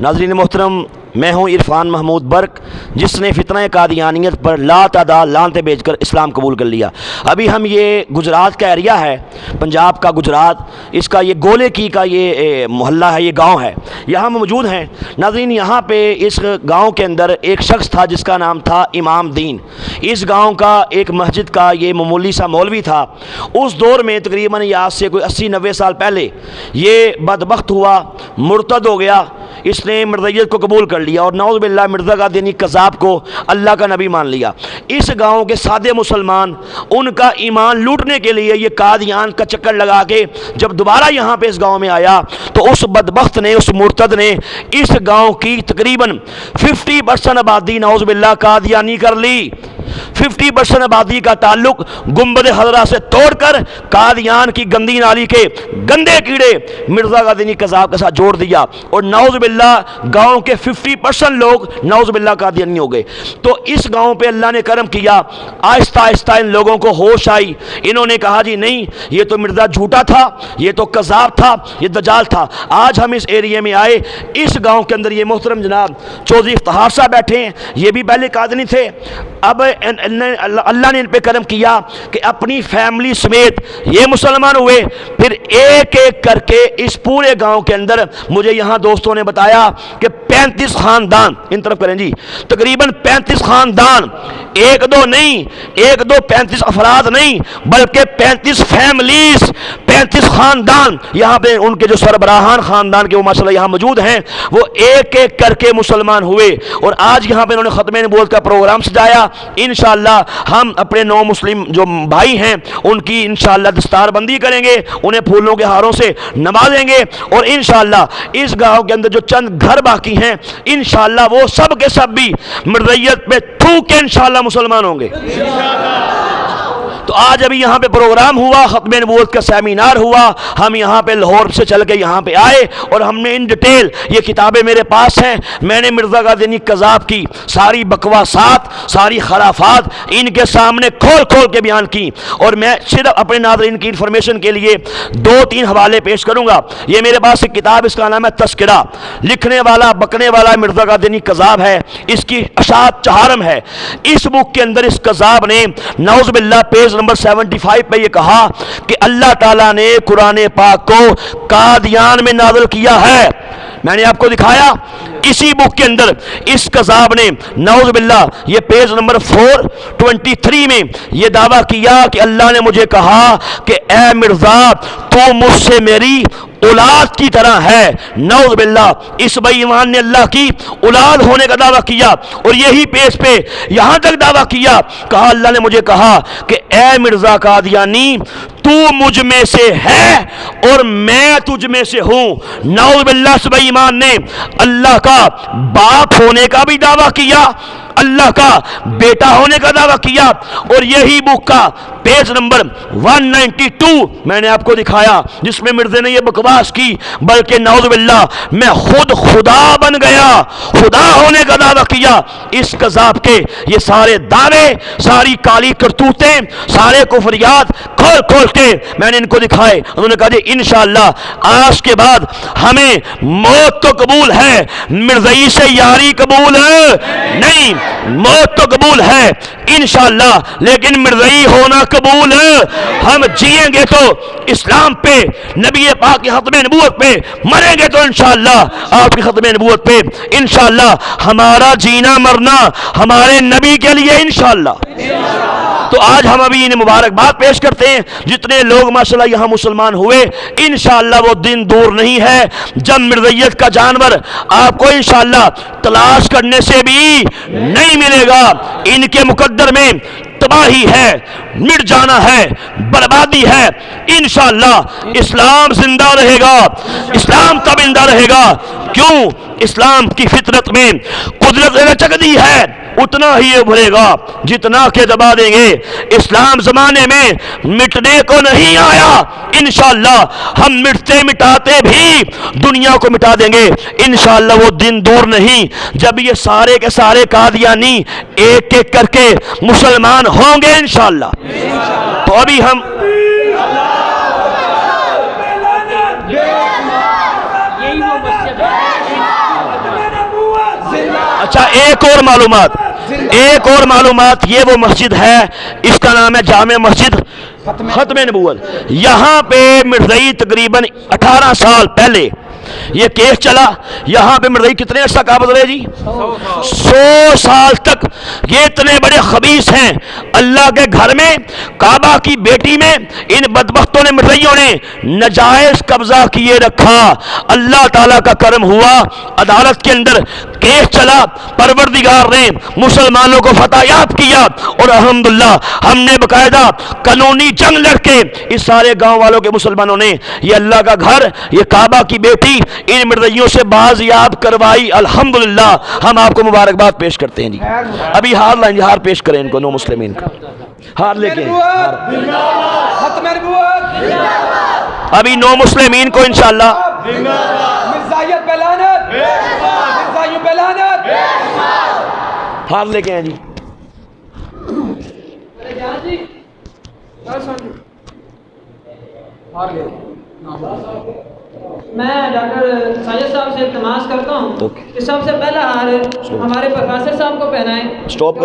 नाज़रीन मोहतरम, मैं हूँ इरफान महमूद बर्क, जिसने फितना कादियानियत पर लातादाद लानतें भेजकर इस्लाम कबूल कर लिया। अभी हम ये गुजरात का एरिया है, पंजाब का गुजरात, इसका ये गोले की का ये मोहल्ला है, ये गांव है, यहाँ हम मौजूद हैं। नाज़रीन, यहाँ पे इस गांव के अंदर एक शख्स था जिसका नाम था इमाम दीन। इस गांव का एक मस्जिद का ये मामूली सा मौलवी था। उस दौर में तकरीबन आज से कोई 80-90 साल पहले ये बदबख्त हुआ, मुर्तद हो गया, इसने मिर्ज़ाइयत को कबूल कर लिया और नऊज़ बिल्लाह मिर्ज़ा कादियानी कज़ाब को अल्लाह का नबी मान लिया। इस गांव के सादे मुसलमान उनका ईमान लूटने के लिए ये कादियान का चक्कर लगा के जब दोबारा यहाँ पे इस गांव में आया तो उस बदबख्त ने, उस मुर्तद ने इस गांव की तकरीबन 50% आबादी नऊज़ बिल्लाह कादियानी कर ली। 50% आबादी का ताल्लुक गुंबद हज़रा से तोड़कर कादियान की गंदी नाली के गंदे कीड़े मिर्ज़ा कादियानी कज़ाब के साथ जोड़ दिया और नऊज़ बिल्लाह गांव के 50% लोग नऊज़ बिल्लाह कादियानी हो गए। तो इस गांव पे अल्लाह ने करम किया, आहिस्ता आहिस्ता इन लोगों को होश आई। इन्होंने कहा जी नहीं, ये तो मिर्ज़ा झूठा था, ये तो कज़ाब था, ये दजाल था। आज हम इस एरिया में आए, इस गांव के अंदर ये मोहतरम जनाब चौधरी इफ्तिखार साहब बैठे हैं, ये भी पहले कादियानी थे। अब अल्लाह ने इन पे करम किया कि अपनी फैमिली समेत ये मुसलमान हुए। फिर एक एक करके इस पूरे गांव के अंदर मुझे यहाँ दोस्तों ने बताया कि 35 खानदान, इन तरफ करें जी, तकरीबन 35 खानदान, एक दो नहीं, एक दो 35 अफराद नहीं, बल्कि 35 फैमिलीज, 35 खानदान यहाँ पे उनके जो सरबराहान खानदान के वो माशाल्लाह यहाँ मौजूद हैं, वो एक एक करके मुसलमान हुए। और आज यहाँ पे इन्होंने ख़त्मे नबूवत का प्रोग्राम सजाया। इंशाअल्लाह हम अपने 9 मुस्लिम जो भाई हैं उनकी इंशाअल्लाह दस्तारबंदी करेंगे, उन्हें फूलों के हारों से नवाजेंगे और इंशाअल्लाह इस गांव के अंदर जो चंद घर बाकी हैं इंशाअल्लाह वो सब के सब भी मिर्ज़ाइयत पे थूक के इंशाअल्लाह मुसलमान होंगे। तो आज अभी यहाँ पे प्रोग्राम हुआ, ख़त्मे नबूवत का सेमिनार हुआ, हम यहाँ पे लाहौर से चल के यहाँ पे आए और हमने इन डिटेल, ये किताबें मेरे पास हैं, मैंने मिर्ज़ा कादियानी कज़ाब की सारी बकवासात, सारी खराफात इनके सामने खोल खोल के बयान की। और मैं सिर्फ अपने नाज़रीन की इंफॉर्मेशन के लिए 2-3 हवाले पेश करूँगा। ये मेरे पास एक किताब, इसका नाम है तस्किरा, लिखने वाला बकने वाला मिर्ज़ा कादियानी कज़ाब है, इसकी अशात चहारम है। इस बुक के अंदर इस कज़ाब ने नऊज़ बिल्लाह पेज नंबर 75 पे ये कहा कि अल्लाह ताला ने कुरान पाक को कादियान में नाज़िल किया है। मैंने आपको दिखाया इसी बुक के अंदर इस कज़ाब ने नऊज़ बिल्लाह ये पेज नंबर 423 में ये दावा किया कि अल्लाह ने मुझे कहा कि ए मिर्ज़ा तू मुझसे मेरी औलाद की तरह है। नऊज़ बिल्लाह इस बेईमान ने अल्लाह की औलाद होने का दावा किया और यही पेज पे यहाँ तक दावा किया, कहा अल्लाह ने मुझे कहा कि ए मिर्ज़ा कादियानी तू मुझ में से है और मैं तुझ में से हूँ। नऊज़ बिल्लाह इस बेईमान ने अल्लाह का बाप होने का भी दावा किया, अल्लाह का बेटा होने का दावा किया और यही बुक का पेज नंबर 192 मैंने आपको दिखाया जिसमें मिर्ज़े ने यह बकवास की, बल्कि नऊज़ बिल्लाह मैं खुद खुदा बन गया, खुदा होने का दावा किया। इस कज़ाब के ये सारे दावे, सारी काली करतूतें, सारे कुफरियात खोल खोल के मैंने इनको दिखाए। उन्होंने कहा जी इंशाअल्लाह आज के बाद हमें मौत तो कबूल है, मिर्ज़ाई से यारी कबूल है नहीं, मौत तो कबूल है इंशाअल्लाह, लेकिन मिर्ज़ाई होना कबूल है। हम जिएंगे तो इस्लाम पे, नबी पाक की ख़त्मे नबूवत पे, मरेंगे तो इंशाअल्लाह आपकी ख़त्मे नबूवत पे। इंशाअल्लाह हमारा जीना मरना हमारे नबी के लिए इंशाअल्लाह। तो आज हम अभी इन्हें मुबारकबाद पेश करते हैं जितने लोग माशाल्लाह यहाँ मुसलमान हुए। इंशाअल्लाह वो दिन दूर नहीं है जब मिर्ज़ाइयत का जानवर आपको इंशाअल्लाह तलाश करने से भी नहीं मिलेगा। इनके मुकद्दर में तबाही है, मिट जाना है, बर्बादी है। इंशाअल्लाह इस्लाम जिंदा रहेगा, इस्लाम तब जिंदा रहेगा क्यों? इस्लाम की फितरत में कुदरत ने चक दी है, उतना ही उभरेगा जितना के दबा देंगे। इस्लाम जमाने में मिटने को नहीं आया, इंशाअल्लाह हम मिटते मिटाते भी दुनिया को मिटा देंगे। इंशाअल्लाह वो दिन दूर नहीं जब ये सारे के सारे कादियानी एक एक करके मुसलमान होंगे इंशाअल्लाह। तो अभी हम اچھا ایک اور معلومات، یہ وہ مسجد ہے، اس کا نام ہے جامع مسجد ختم نبوت۔ یہاں پہ مرزائی تقریباً 18 سال پہلے یہ کیس چلا، یہاں پہ مرزائی کتنے عرصہ قابض رہے جی؟ 100 سال تک۔ یہ اتنے بڑے خبیث ہیں، اللہ کے گھر میں کعبہ کی بیٹی میں ان بدبختوں نے مرزائیوں نے نجائز قبضہ کیے رکھا۔ اللہ تعالیٰ کا کرم ہوا، عدالت کے اندر کیس چلا، پروردگار نے مسلمانوں کو فتح یاب کیا، اور الحمدللہ ہم نے باقاعدہ قانونی جنگ لڑ کے اس سارے گاؤں والوں کے مسلمانوں نے یہ اللہ کا گھر، یہ کعبہ کی بیٹی ان مرزائیوں سے بازیاب کروائی۔ الحمدللہ ہم آپ کو مبارکباد پیش کرتے ہیں جی۔ ابھی ہار لائیں جی، ہار پیش کریں ان کو، نو مسلمین کا ہار لے کے ختم نبوت، ابھی نو مسلمین کو انشاءاللہ مرزائیت پہ لعنت، مرزائیوں پہ لعنت، ہار لے کے ہیں جی۔ میں ڈاکٹر ساجد صاحب سے التماس کرتا ہوں کہ سب سے پہلا ہار ہمارے پروفیسر صاحب کو پہنائیں۔ سٹاپ کر